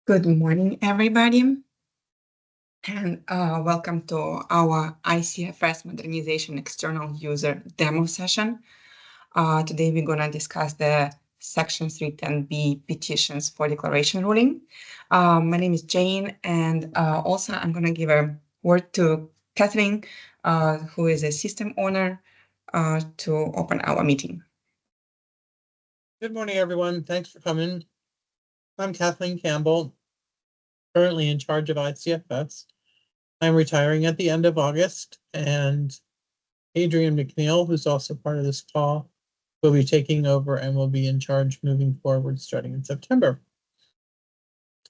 Good morning, everybody, and welcome to our ICFS Modernization External User Demo session. Today, we're going to discuss the Section 310B petitions for declaration ruling. My name is Jane, and also I'm going to give a word to Kathleen, who is a system owner, to open our meeting. Good morning, everyone. Thanks for coming. I'm Kathleen Campbell, currently in charge of ICFS. I'm retiring at the end of August, and Adrian McNeil, who's also part of this call, will be taking over and will be in charge moving forward starting in September.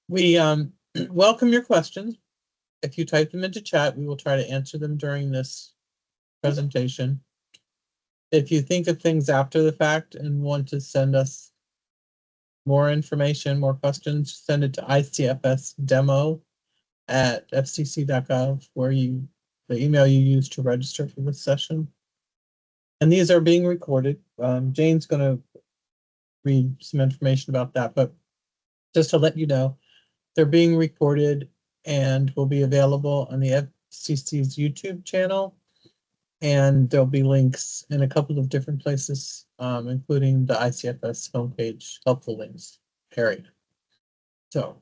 We welcome your questions. If you type them into chat, we will try to answer them during this presentation. If you think of things after the fact and want to send us more information, more questions, send it to icfsdemo@fcc.gov, where the email you use to register for this session. And these are being recorded. Jane's going to read some information about that, but just to let you know, they're being recorded and will be available on the FCC's YouTube channel. And there'll be links in a couple of different places, including the ICFS homepage, helpful links area. So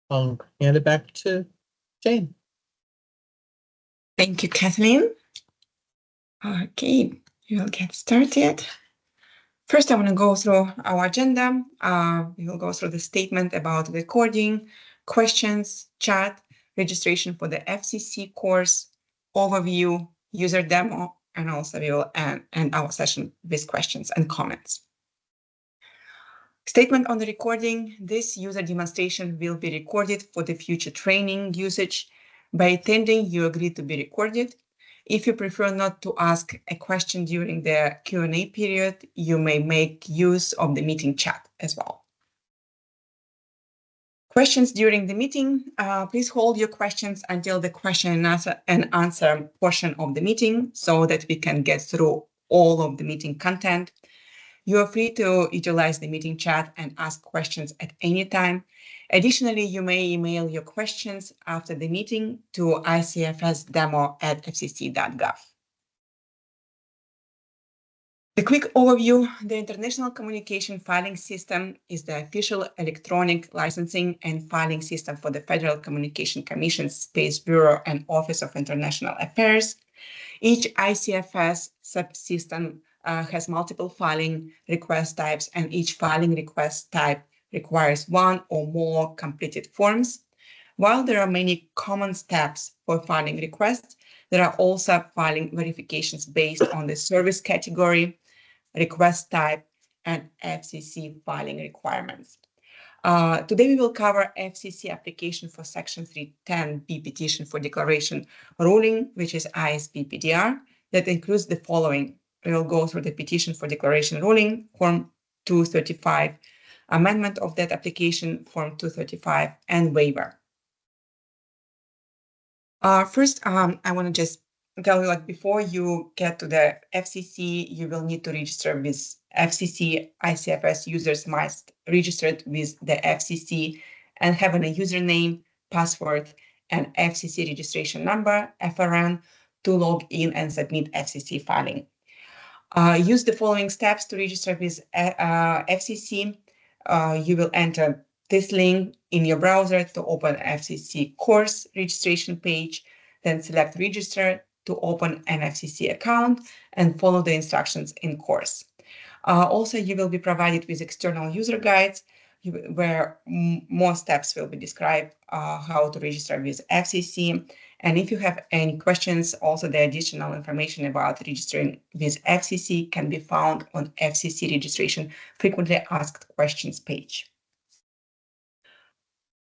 I'll hand it back to Jane. Thank you, Kathleen. Okay, we'll get started. First, I want to go through our agenda. We will go through the statement about recording, questions, chat, registration for the FCC course, overview, user demo, and also we will end our session with questions and comments. Statement on the recording. This user demonstration will be recorded for the future training usage. By attending, you agree to be recorded. If you prefer not to ask a question during the Q&A period, you may make use of the meeting chat as well. Questions during the meeting. Please hold your questions until the question and answer portion of the meeting so that we can get through all of the meeting content. You are free to utilize the meeting chat and ask questions at any time. Additionally, you may email your questions after the meeting to icfsdemo@fcc.gov. The quick overview. The International Communication Filing System is the official electronic licensing and filing system for the Federal Communication Commission, Space Bureau, and Office of International Affairs. Each ICFS subsystem has multiple filing request types, and each filing request type requires one or more completed forms. While there are many common steps for filing requests, there are also filing verifications based on the service category, request type, and FCC filing requirements. Today, we will cover FCC application for Section 310B petition for declaration ruling, which is ISP PDR, that includes the following. We will go through the petition for declaration ruling, Form 235, amendment of that application, Form 235, and waiver. First, I want to just tell you, like, before you get to the FCC, you will need to register with FCC. ICFS users must register with the FCC and having a username, password, and FCC registration number, FRN, to log in and submit FCC filing. Use the following steps to register with FCC. You will enter this link in your browser to open FCC course registration page, then select register to open an FCC account and follow the instructions in course. Also, you will be provided with external user guides where more steps will be described how to register with FCC. And if you have any questions, also the additional information about registering with FCC can be found on FCC registration frequently asked questions page.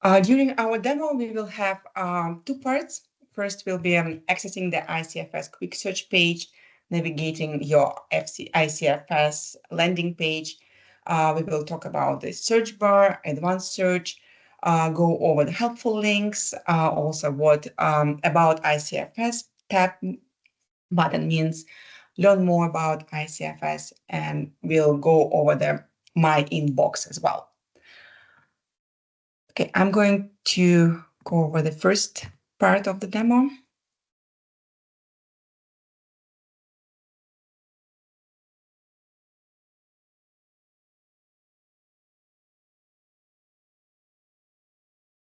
During our demo, we will have two parts. First, we'll be accessing the ICFS quick search page, navigating your ICFS landing page. We will talk about the search bar, advanced search, go over the helpful links, also what about ICFS tab button means, learn more about ICFS, and we'll go over the My Inbox as well. Okay, I'm going to go over the first part of the demo.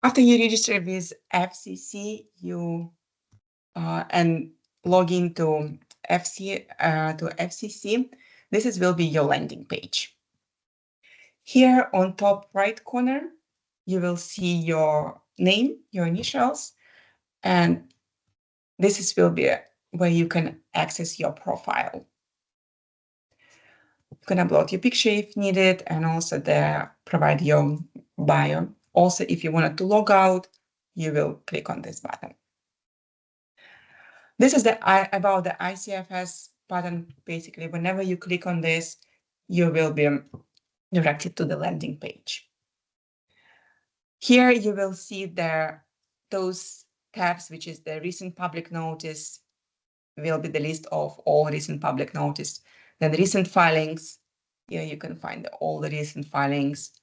After you register with FCC, you and log into FCC, will be your landing page. Here on top right corner, you will see your name, your initials, and will be where you can access your profile. You can upload your picture if needed, and also provide your bio. Also, if you wanted to log out, you will click on this button. This is about the ICFS button. Basically, whenever you click on this, you will be directed to the landing page. Here you will see those tabs, which is the recent public notice, will be the list of all recent public notice. Then recent filings, here you can find all the recent filings,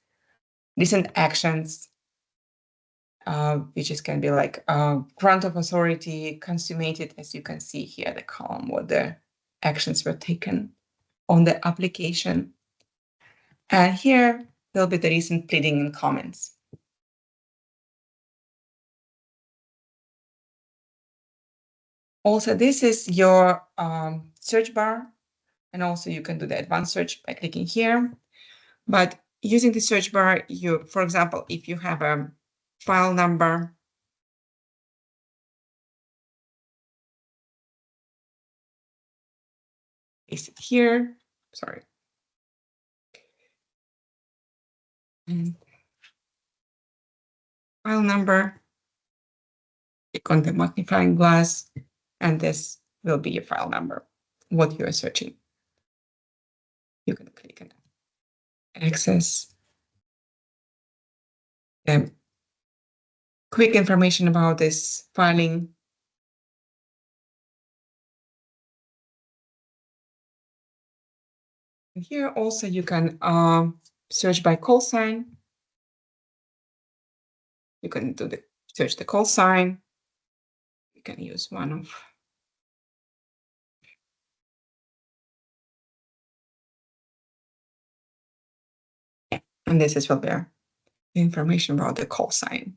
recent actions, which can be like grant of authority, consummated, as you can see here, the column where the actions were taken on the application. And here will be the recent pleading and comments. Also, this is your search bar, and also you can do the advanced search by clicking here. But using the search bar, for example, if you have a file number, paste it here. Sorry. And file number, click on the magnifying glass, and this will be your file number, what you are searching. You can click on access. Quick information about this filing. And here also you can search by call sign. You can search the call sign. You can use one of and this is will be information about the call sign.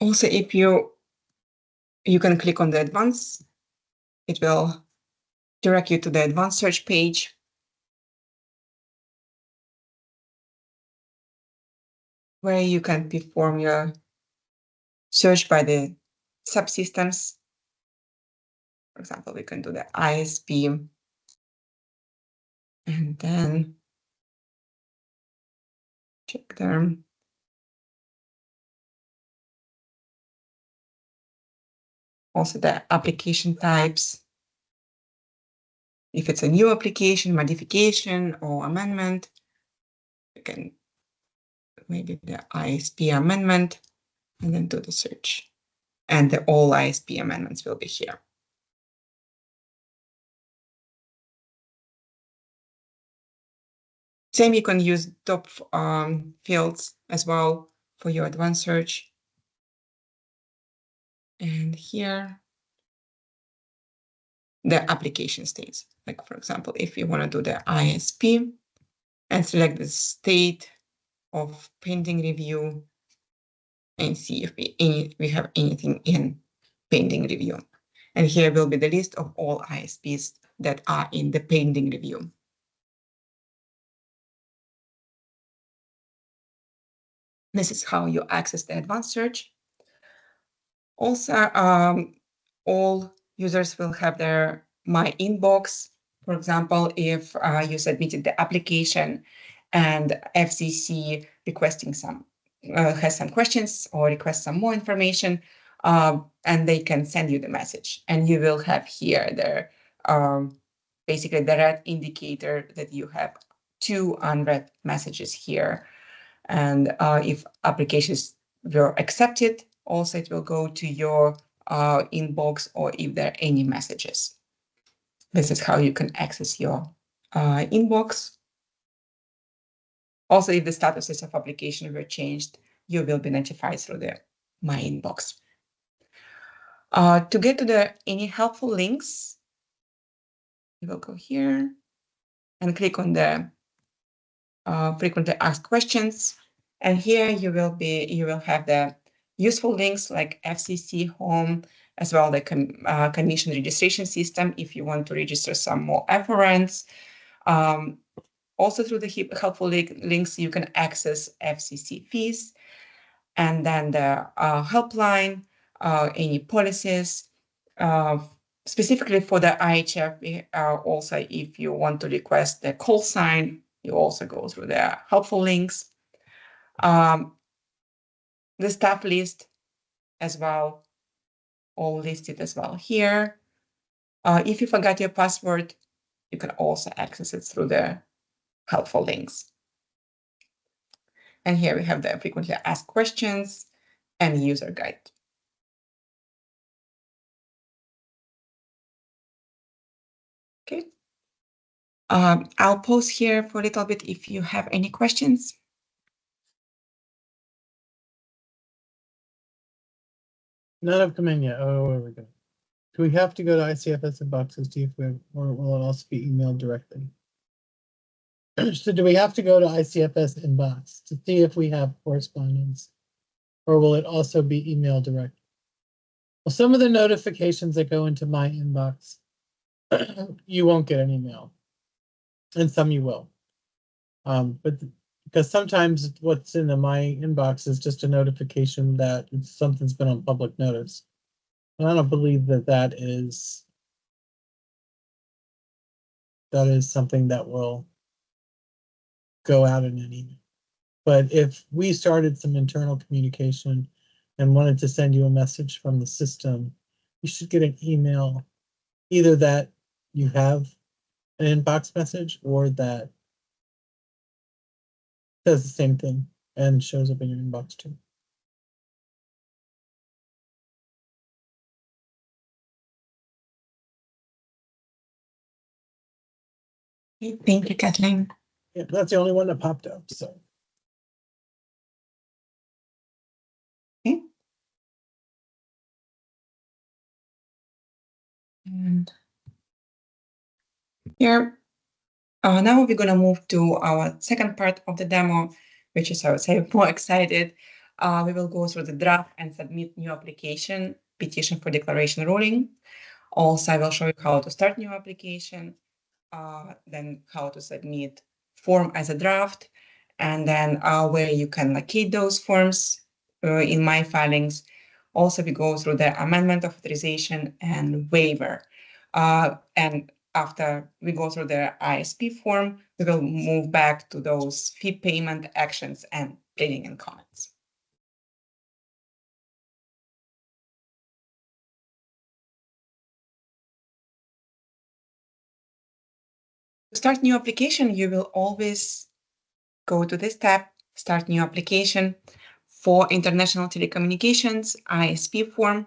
Also, if you can click on the advanced, it will direct you to the advanced search page. Where you can perform your search by the subsystems. For example, we can do the ISP, and then check them. Also the application types. If it's a new application, modification, or amendment, you can maybe the ISP amendment, and then do the search. And all ISP amendments will be here. Same, you can use top fields as well for your advanced search. And here, the application states. Like, for example, if you want to do the ISP and select the state of pending review and see if we have anything in pending review. And here will be the list of all ISPs that are in the pending review. This is how you access the advanced search. Also, all users will have their My Inbox. For example, if you submitted the application and FCC requesting has some questions or request some more information, and they can send you the message, and you will have here their basically the red indicator that you have 2 unread messages here. And if applications were accepted, also it will go to your inbox, or if there are any messages. This is how you can access your inbox. Also, if the statuses of application were changed, you will be notified through the My Inbox. To get to any helpful links, you will go here and click on the frequently asked questions. And here you will have the useful links like FCC Home, as well the commission registration system if you want to register some more FRNs. Also through the helpful links, you can access FCC fees, and then the helpline, any policies. Specifically for the IHF, also if you want to request the call sign, you also go through the helpful links. The staff list as well, all listed as well here. If you forgot your password, you can also access it through the helpful links. And here we have the frequently asked questions and user guide. Okay. I'll pause here for a little bit if you have any questions. None have come in yet. Oh, where we go. Do we have to go to ICFS inbox to see if we, or will it also be emailed directly? So do we have to go to ICFS inbox to see if we have correspondence, or will it also be emailed directly? Well, some of the notifications that go into my inbox, you won't get an email, and some you will. But because sometimes what's in my inbox is just a notification that something's been on public notice. And I don't believe that that is something that will go out in an email. But if we started some internal communication and wanted to send you a message from the system, you should get an email, either that you have an inbox message or that does the same thing and shows up in your inbox too. Thank you, Kathleen. Yeah, that's the only one that popped up. So. Okay. And here, now we're going to move to our second part of the demo, which is, I would say, more excited. We will go through the draft and submit new application, petition for declaration ruling. Also, I will show you how to start new application, then how to submit form as a draft, and then where you can locate those forms in my filings. Also, we go through the amendment of authorization and waiver. And after we go through the ISP form, we will move back to those fee payment actions and pleading and comments. To start new application, you will always go to this tab, Start New Application. For international telecommunications ISP form,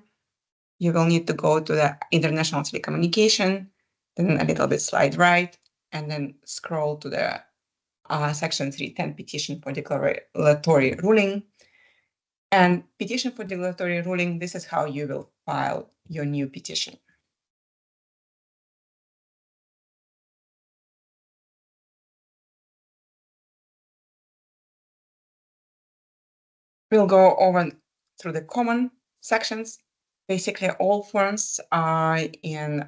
you will need to go to the international telecommunication, then a little bit slide right, and then scroll to the section 310 petition for declaratory ruling. And petition for declaratory ruling, this is how you will file your new petition. We'll go over through the common sections. Basically, all forms in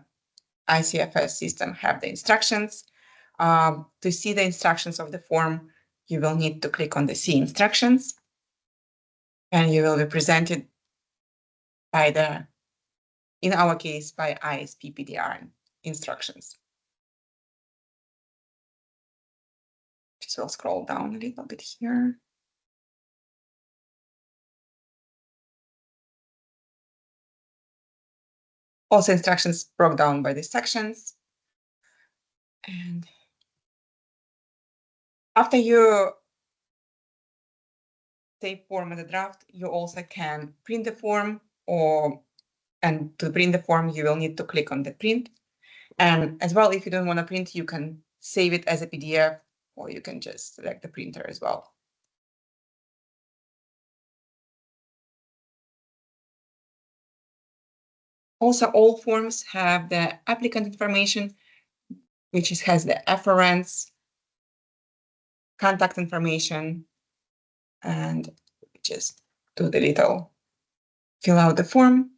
ICFS system have the instructions. To see the instructions of the form, you will need to click on the See Instructions, and you will be presented by in our case, by ISP PDR instructions. Just will scroll down a little bit here. Also, instructions broke down by the sections. And after you save form as a draft, you also can print the form, and to print the form, you will need to click on the print. And as well, if you don't want to print, you can save it as a PDF or you can just select the printer as well. Also, all forms have the applicant information, which has the afferents, contact information, and just do the little fill out the form.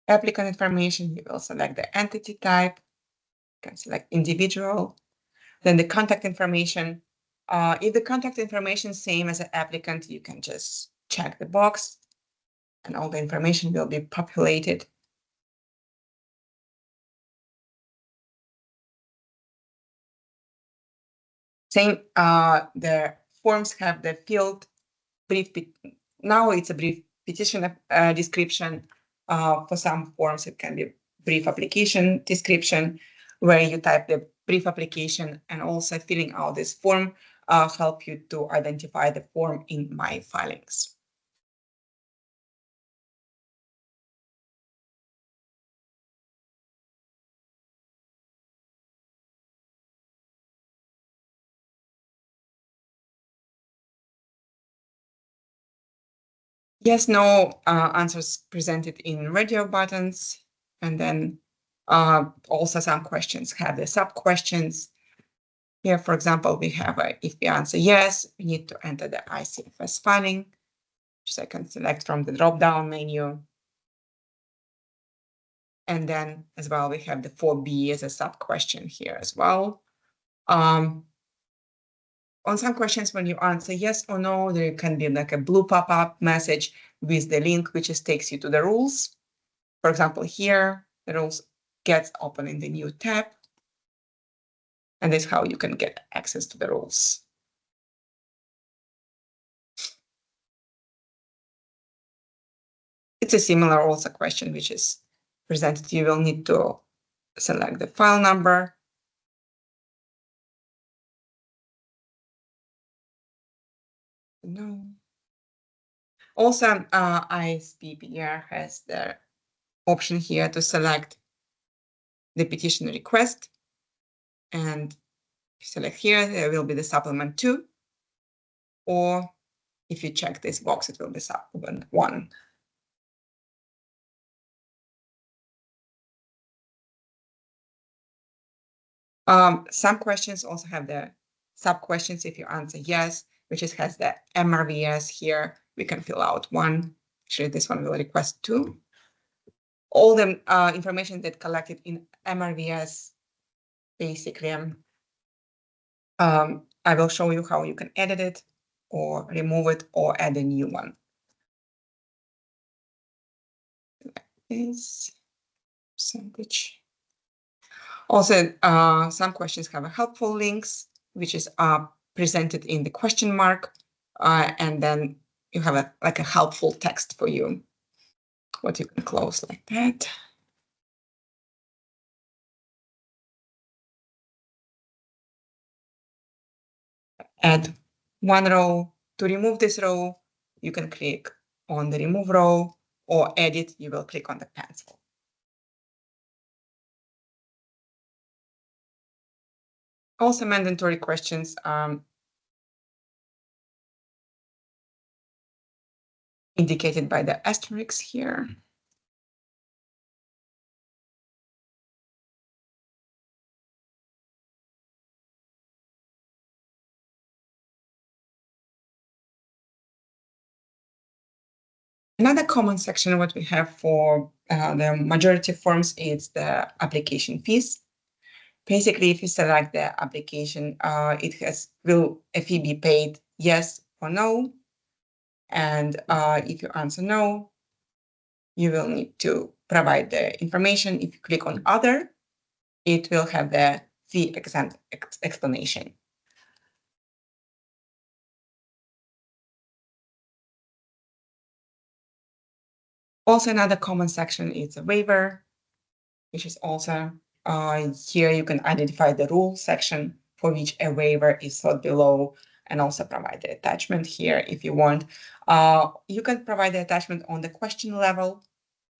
Applicant information, you will select the entity type, you can select individual, then the contact information. If the contact information is same as an applicant, you can just check the box and all the information will be populated. Same, the forms have the field brief. Now it's a brief petition description. For some forms, it can be brief application description, where you type the brief application, and also filling out this form help you to identify the form in My Filings. Yes, no answers presented in radio buttons, and then also some questions have the sub-questions. Here, for example, we have if we answer yes, we need to enter the ICFS filing, which I can select from the drop-down menu. And then as well, we have the 4B as a sub-question here as well. On some questions, when you answer yes or no, there can be like a blue pop-up message with the link, which just takes you to the rules. For example, here, the rules gets open in the new tab. And that's how you can get access to the rules. It's a similar also question which is presented. You will need to select the file number. No. Also, ISPPR has the option here to select the petition request. And if you select here, there will be the supplement 2. Or if you check this box, it will be supplement 1. Some questions also have the sub-questions. If you answer yes, which has the MRVS here, we can fill out 1. Actually, this one will request 2. All the information that collected in MRVS, basically, I will show you how you can edit it or remove it or add a new one. Like this percentage. Also, some questions have helpful links, which is presented in the question mark, and then you have a helpful text for you, what you can close like that. Add 1 row. To remove this row, you can click on the remove row, or edit, you will click on the pencil. Also, mandatory questions indicated by the asterisks here. Another common section what we have for the majority forms is the application fees. Basically, if you select the application, will a fee be paid yes or no? And if you answer no, you will need to provide the information. If you click on other, it will have the fee exempt explanation. Also, another common section is a waiver, which is also here you can identify the rule section for which a waiver is thought below, and also provide the attachment here if you want. You can provide the attachment on the question level,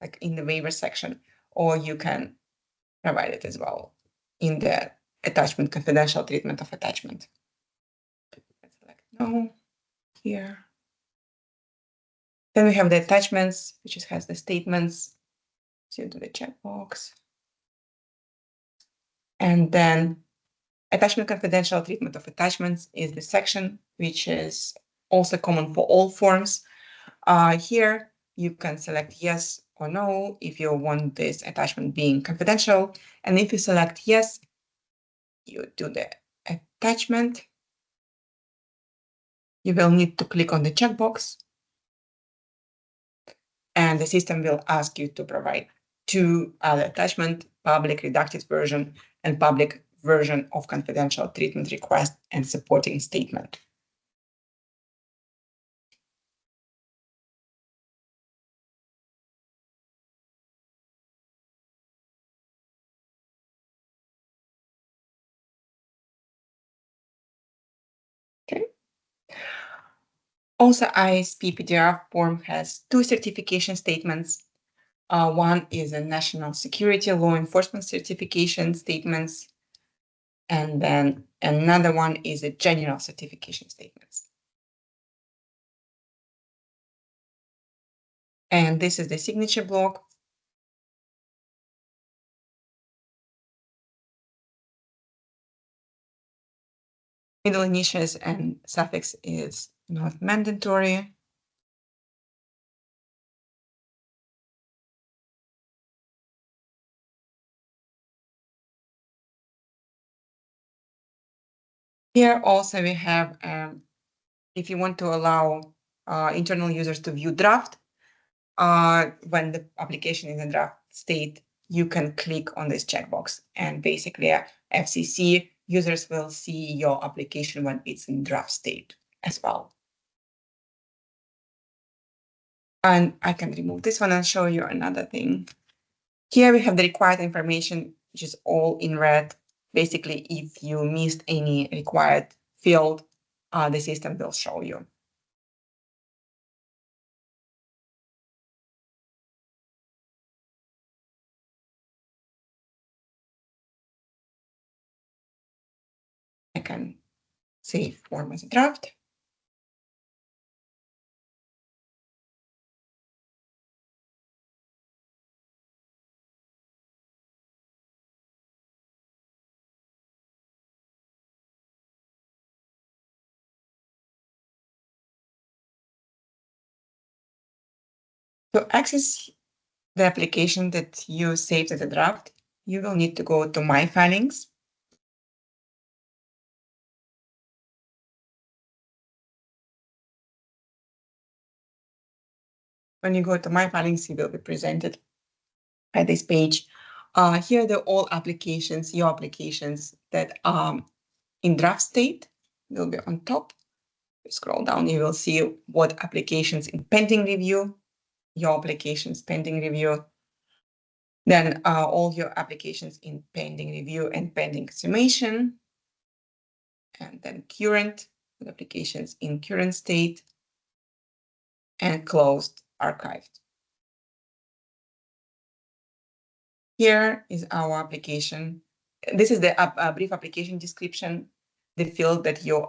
like in the waiver section, or you can provide it as well in the attachment, confidential treatment of attachment. Let's select no here. Then we have the attachments, which has the statements. So you do the checkbox. And then attachment confidential treatment of attachments is the section which is also common for all forms. Here you can select yes or no if you want this attachment being confidential. And if you select yes, you do the attachment. You will need to click on the checkbox. And the system will ask you to provide two other attachments, public redacted version and public version of confidential treatment request and supporting statement. Okay. Also, ISP PDR form has two certification statements. One is a national security law enforcement certification statements, and then another one is a general certification statements. And this is the signature block. Middle initials and suffix is not mandatory. Here also we have, if you want to allow internal users to view draft, when the application is in draft state, you can click on this checkbox and basically FCC users will see your application when it's in draft state as well. And I can remove this one and show you another thing. Here we have the required information, which is all in red. Basically, if you missed any required field, the system will show you. I can save form as a draft. To access the application that you saved as a draft, you will need to go to My Filings. When you go to My Filings, you will be presented at this page. Here are all applications, your applications that are in draft state will be on top. You scroll down, you will see what applications in pending review, your applications pending review. Then all your applications in pending review and pending consummation. And then current applications in current state and closed, archived. Here is our application. This is the brief application description, the field that you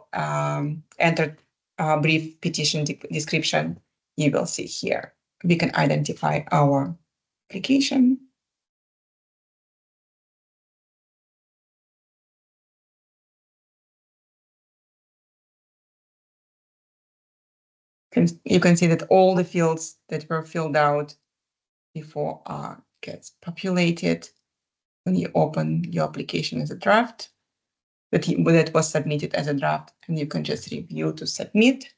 entered brief petition description, you will see here. We can identify our application. You can see that all the fields that were filled out before gets populated when you open your application as a draft, that was submitted as a draft, and you can just review to submit.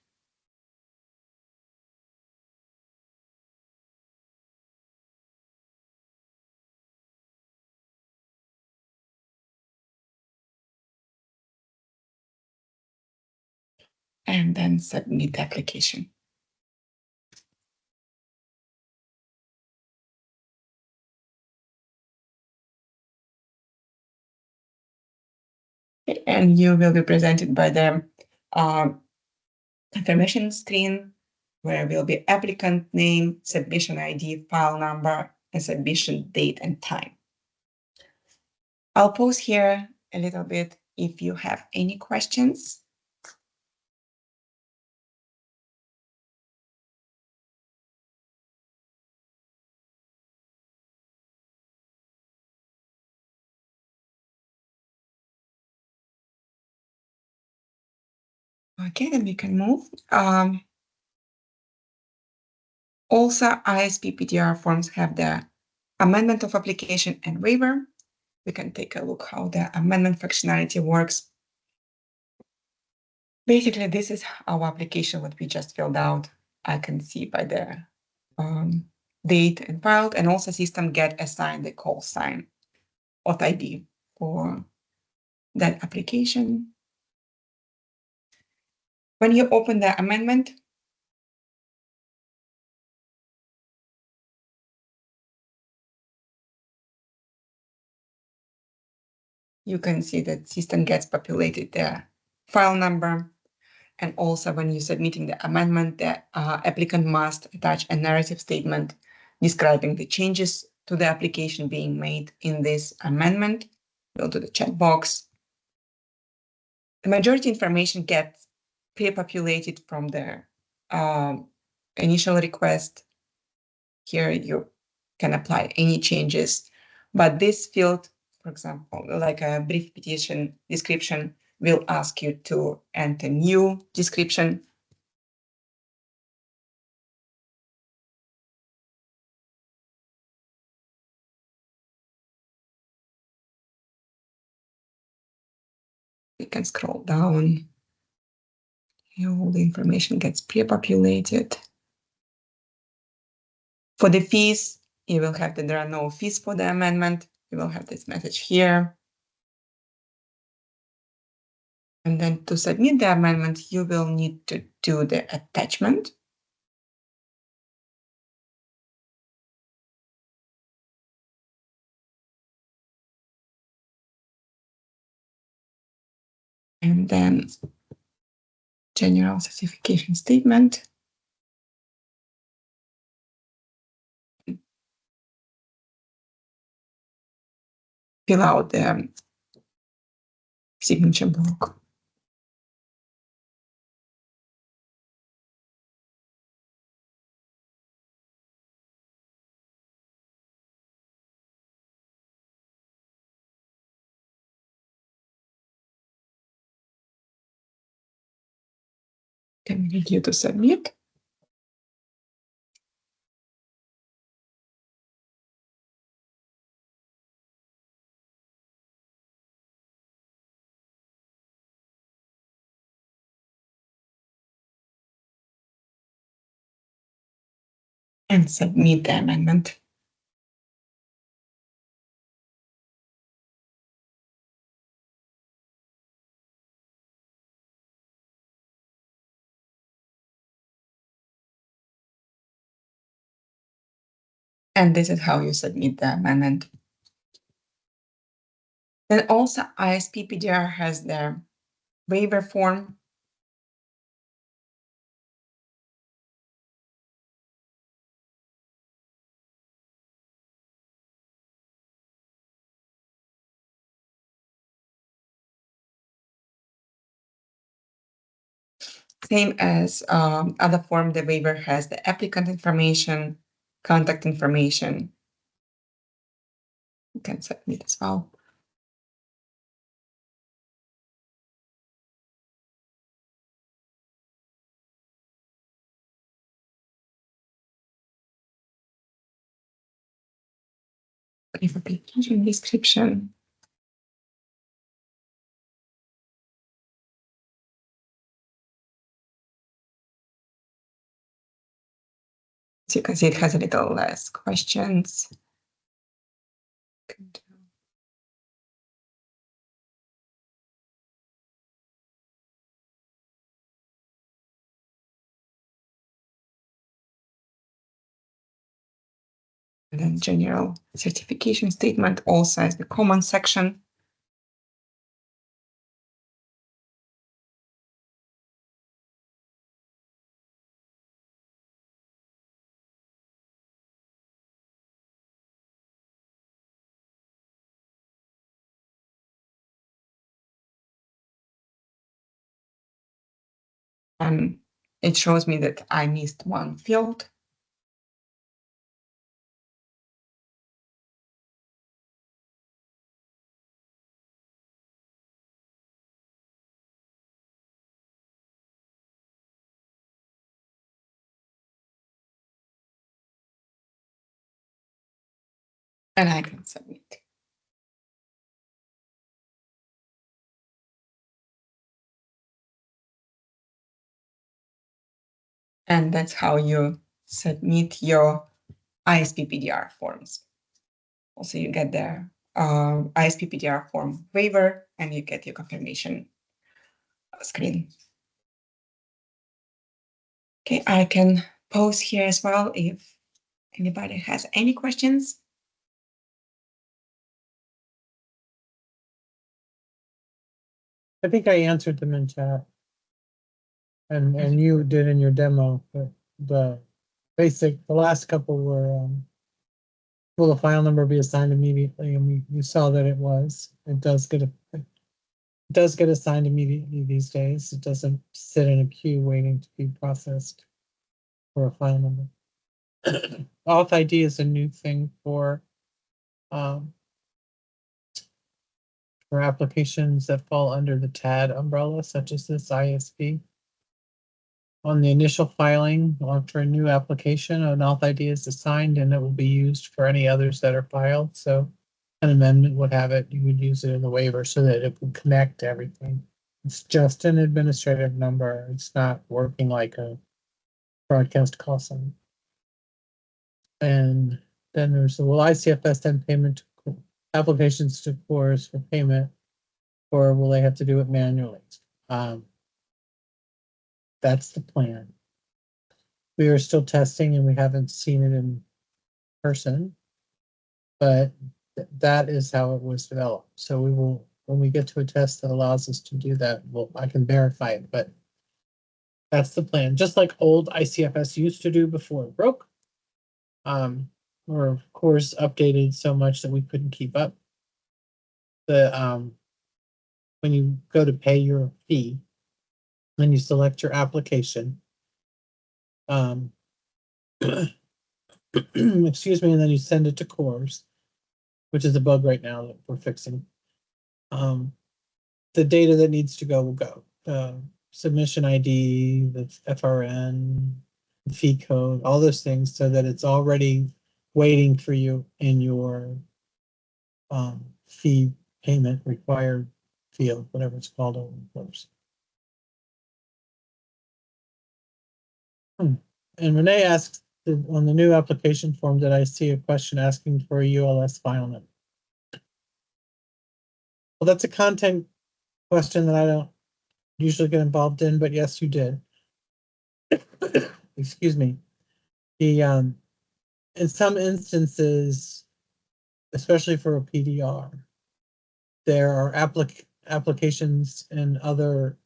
And then submit the application. And you will be presented by the confirmation screen, where will be applicant name, submission ID, file number, and submission date and time. I'll pause here a little bit if you have any questions. Okay, then we can move. Also, ISP PDR forms have the amendment of application and waiver. We can take a look how the amendment functionality works. Basically, this is our application, what we just filled out. I can see by the date and filed, and also system get assigned the call sign auth ID for that application. When you open the amendment, you can see that system gets populated the file number. And also when you're submitting the amendment, the applicant must attach a narrative statement describing the changes to the application being made in this amendment. Go to the checkbox. The majority information gets pre-populated from the initial request. Here you can apply any changes, but this field, for example, like a brief petition description, will ask you to enter new description. You can scroll down. All the information gets pre-populated. For the fees, you will have that there are no fees for the amendment. You will have this message here. And then to submit the amendment, you will need to do the attachment. And then general certification statement. Fill out the signature block. Then review to submit. And submit the amendment. And this is how you submit the amendment. Then also ISP PDR has the waiver form. Same as other form, the waiver has the applicant information, contact information. You can submit as well. Brief application description. So you can see it has a little less questions. And then general certification statement also has the common section. And it shows me that I missed one field. And I can submit. And that's how you submit your ISP PDR forms. Also, you get the ISP PDR form waiver, and you get your confirmation screen. Okay, I can pause here as well if anybody has any questions. I think I answered them in chat. And you did in your demo, but the last couple were, will the file number be assigned immediately? And you saw that it was. It does get assigned immediately these days. It doesn't sit in a queue waiting to be processed for a file number. Auth ID is a new thing for applications that fall under the TAD umbrella, such as this ISP. On the initial filing for a new application, an auth ID is assigned and it will be used for any others that are filed. So an amendment would have it, you would use it in the waiver so that it would connect to everything. It's just an administrative number. It's not working like a broadcast call sign. And then there's the, will ICFS send payment to applications to cores for payment, or will they have to do it manually? That's the plan. We are still testing and we haven't seen it in person, but that is how it was developed. So we will, when we get to a test that allows us to do that, I can verify it, but that's the plan. Just like old ICFS used to do before it broke, or of course updated so much that we couldn't keep up. When you go to pay your fee, then you select your application. Excuse me, and then you send it to cores, which is a bug right now that we're fixing. The data that needs to go will go. Submission ID, the FRN, the fee code, all those things, so that it's already waiting for you in your fee payment required field, whatever it's called over the course. And Renee asks, on the new application form, did I see a question asking for a ULS file number? Well, that's a content question that I don't usually get involved in, but yes, you did. Excuse me. The in some instances, especially for a PDR, there are applications in other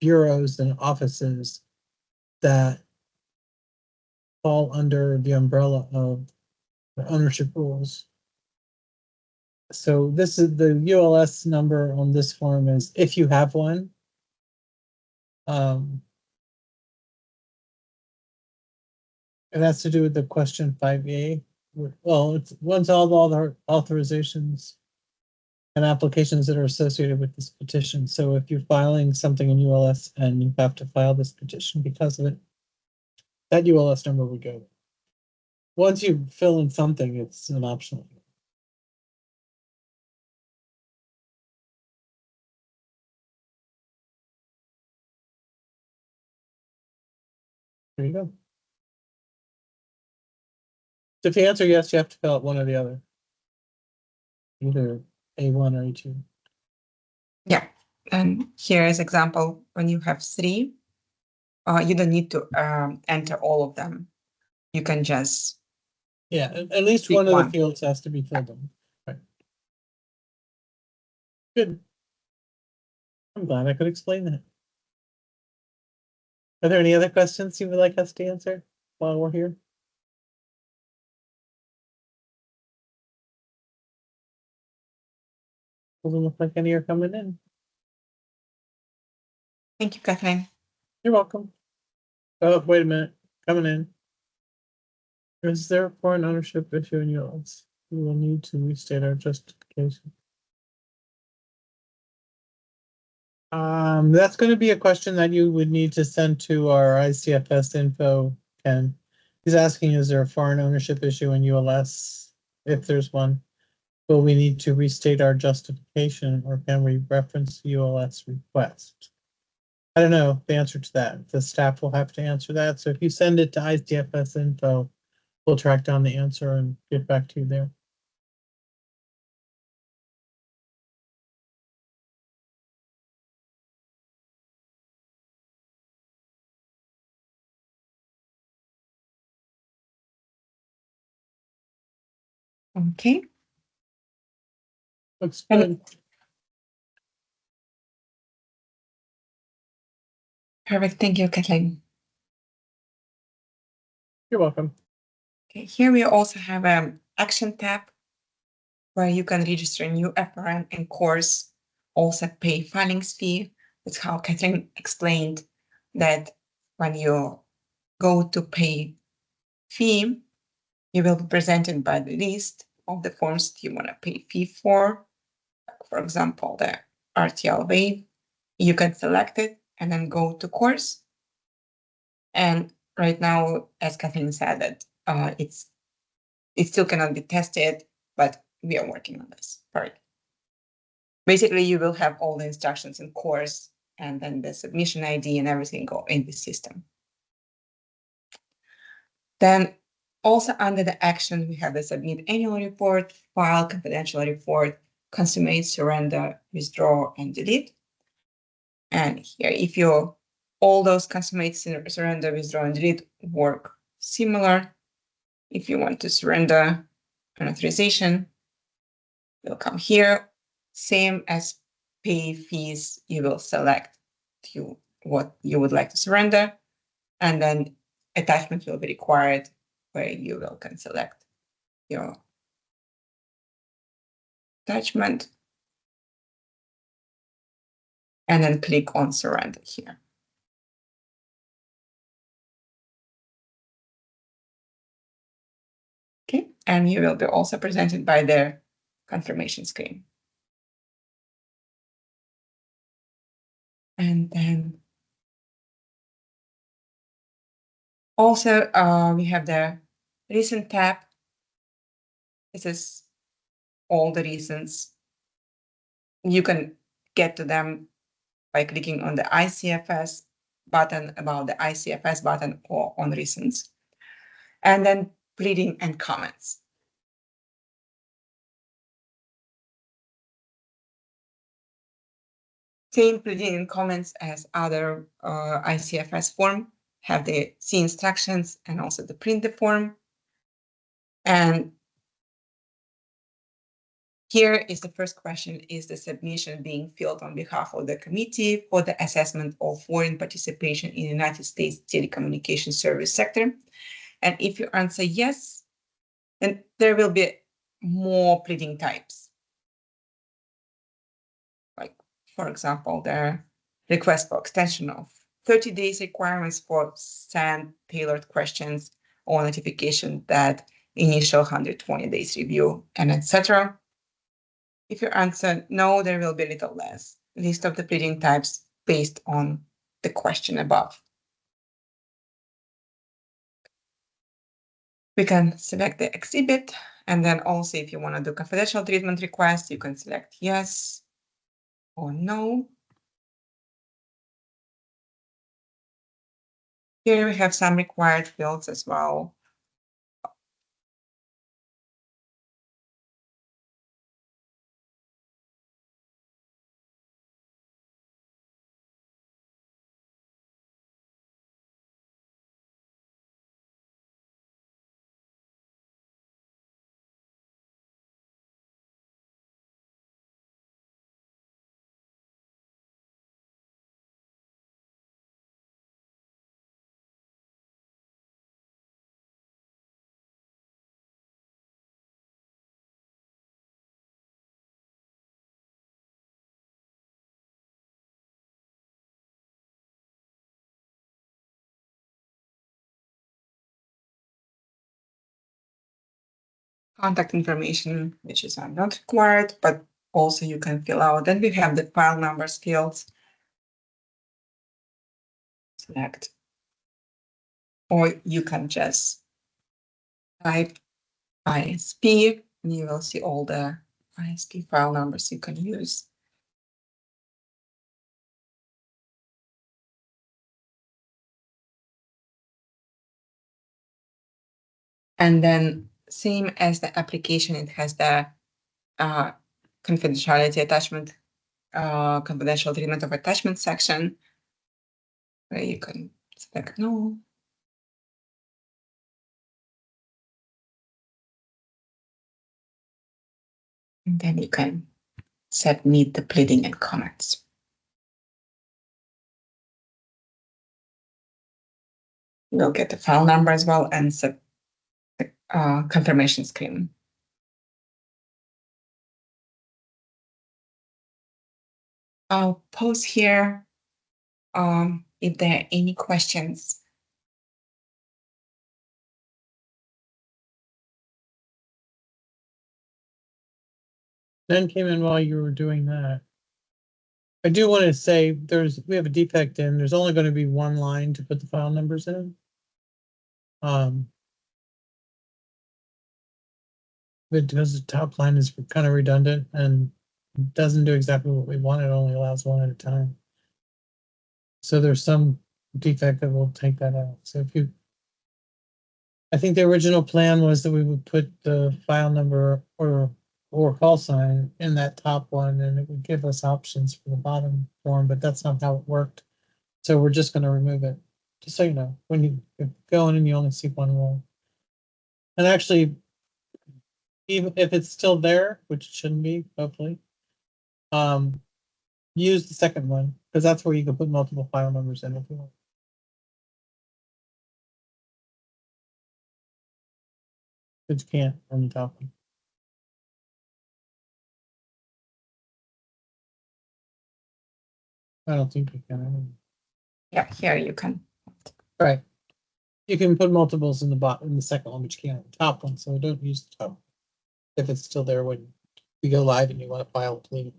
bureaus and offices that fall under the umbrella of the ownership rules. So this is the ULS number on this form is if you have one. It has to do with the question 5A. Well, it's once all the authorizations and applications that are associated with this petition. So if you're filing something in ULS and you have to file this petition because of it, that ULS number would go. Once you fill in something, it's an optional. There you go. So if you answer yes, you have to fill out one or the other. Either A1 or A2. Yeah, and here is example, when you have 3, you don't need to enter all of them. You can just... Yeah, at least one of the fields has to be filled in. Right. Good. I'm glad I could explain that. Are there any other questions you would like us to answer while we're here? Doesn't look like any are coming in. Thank you, Kathleen. You're welcome. Oh, wait a minute, coming in. Is there a foreign ownership issue in US? We will need to restate our justification. That's going to be a question that you would need to send to our ICFS info, Ken. He's asking, is there a foreign ownership issue in ULS? If there's one, will we need to restate our justification, or can we reference ULS request? I don't know the answer to that. The staff will have to answer that. So if you send it to ICFS info, we'll track down the answer and get back to you there. Okay. Looks And- good. Perfect. Thank you, Kathleen. You're welcome. Okay, here we also have an action tab where you can register a new FRN and course, also pay filings fee. That's how Kathleen explained that when you go to pay fee, you will be presented by the list of the forms that you want to pay fee for. For example, the RTL waive, you can select it and then go to course. And right now, as Kathleen said, that it still cannot be tested, but we are working on this part. Basically, you will have all the instructions in course and then the submission ID and everything go in the system. Then also under the action, we have the submit annual report, file confidential report, consummate, surrender, withdraw, and delete. And here, if all those consummate, surrender, withdraw, and delete work similar, if you want to surrender an authorization, you'll come here, same as pay fees, you will select what you would like to surrender, and then attachment will be required where you can select your attachment and then click on surrender here. Okay, and you will be also presented by their confirmation screen. And then also we have the recent tab. This is all the reasons. You can get to them by clicking on the ICFS button, about the ICFS button, or on reasons. And then pleading and comments. Same pleading and comments as other ICFS form, have the C instructions and also the print the form. And here is the first question: is the submission being filled on behalf of the committee for the assessment of foreign participation in the United States telecommunication service sector? And if you answer yes, then there will be more pleading types. Like, for example, the request for extension of 30 days requirements for send tailored questions or notification that initial 120 days review, and etc. If you answer no, there will be a little less. List of the pleading types based on the question above. We can select the exhibit, and then also if you want to do confidential treatment request, you can select yes or no. Here we have some required fields as well. contact information, which is not required, but also you can fill out. Then we have the file numbers fields. Select. Or you can just type ISP and you will see all the ISP file numbers you can use. And then same as the application, it has the confidentiality attachment, confidential treatment of attachment section, where you can select no. And then you can submit the pleading and comments. You'll get the file number as well and confirmation screen. I'll pause here if there are any questions. None came in while you were doing that. I do want to say we have a defect in, there's only going to be one line to put the file numbers in. Because the top line is kind of redundant and doesn't do exactly what we want. It only allows one at a time. So there's some defect that will take that out. So I think the original plan was that we would put the file number or call sign in that top one, and it would give us options for the bottom form, but that's not how it worked. So we're just going to remove it, just so you know, when you go in and you only see one row. And actually, even if it's still there, which it shouldn't be, hopefully, use the second one, because that's where you can put multiple file numbers in if you want. But you can't on the top one. I don't think you can. Yeah, here you can. Right. You can put multiples in the second one, but you can't on the top one, so don't use the top one if it's still there when we go live and you want to file a plea.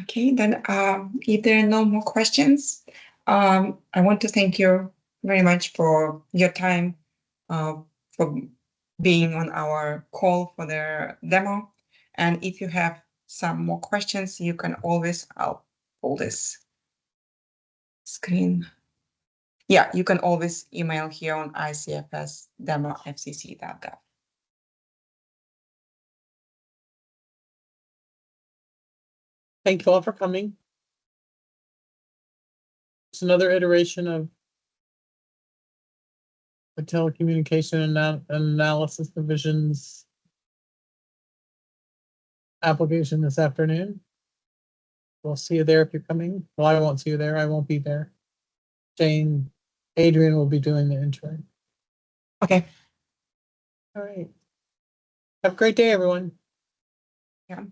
Okay, then if there are no more questions, I want to thank you very much for your time, for being on our call for the demo. And if you have some more questions, you can always, I'll pull this screen. Yeah, you can always email here on icfs@demo.fcc.gov. Thank you all for coming. It's another iteration of the telecommunication and analysis division's application this afternoon. We'll see you there if you're coming. Well, I won't see you there. I won't be there. Adrian will be doing the intro. Okay. All right. Have a great day, everyone. Yeah.